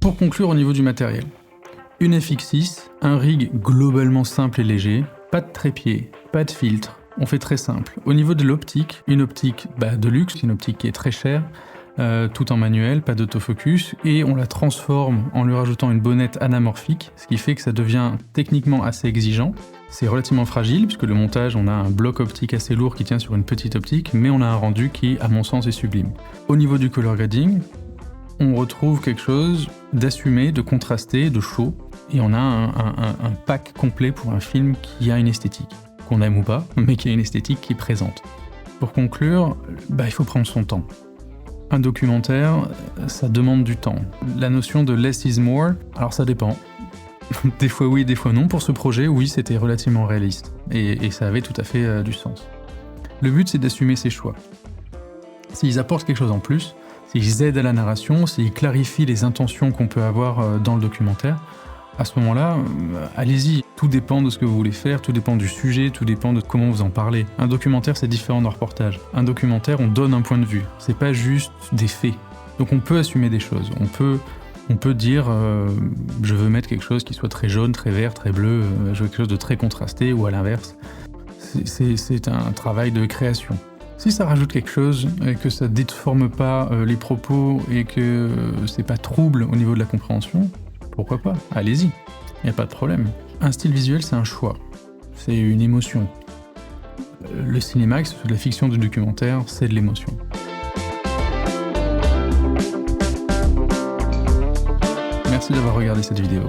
Pour conclure au niveau du matériel, une FX6, un rig globalement simple et léger, pas de trépied, pas de filtre, on fait très simple. Au niveau de l'optique, une optique de luxe, une optique qui est très chère, tout en manuel, pas d'autofocus, et on la transforme en lui rajoutant une bonnette anamorphique, ce qui fait que ça devient techniquement assez exigeant. C'est relativement fragile, puisque le montage, on a un bloc optique assez lourd qui tient sur une petite optique, mais on a un rendu qui, à mon sens, est sublime. Au niveau du color grading, on retrouve quelque chose d'assumé, de contrasté, de chaud, et on a un pack complet pour un film qui a une esthétique, qu'on aime ou pas, mais qui a une esthétique qui est présente. Pour conclure, il faut prendre son temps. Un documentaire, ça demande du temps. La notion de less is more, alors ça dépend. Des fois oui, des fois non. Pour ce projet, oui, c'était relativement réaliste, et ça avait tout à fait du sens. Le but, c'est d'assumer ses choix. S'ils apportent quelque chose en plus, s'ils aident à la narration, s'ils clarifient les intentions qu'on peut avoir dans le documentaire, à ce moment-là, allez-y. Tout dépend de ce que vous voulez faire, tout dépend du sujet, tout dépend de comment vous en parlez. Un documentaire, c'est différent d'un reportage. Un documentaire, on donne un point de vue. C'est pas juste des faits. Donc on peut assumer des choses. On peut dire je veux mettre quelque chose qui soit très jaune, très vert, très bleu, je veux quelque chose de très contrasté, ou à l'inverse. C'est un travail de création. Si ça rajoute quelque chose, et que ça déforme pas les propos, et que c'est pas trouble au niveau de la compréhension, pourquoi pas? Allez-y, y a pas de problème. Un style visuel, c'est un choix, c'est une émotion. Le cinéma, que ce soit de la fiction ou du documentaire, c'est de l'émotion. Merci d'avoir regardé cette vidéo.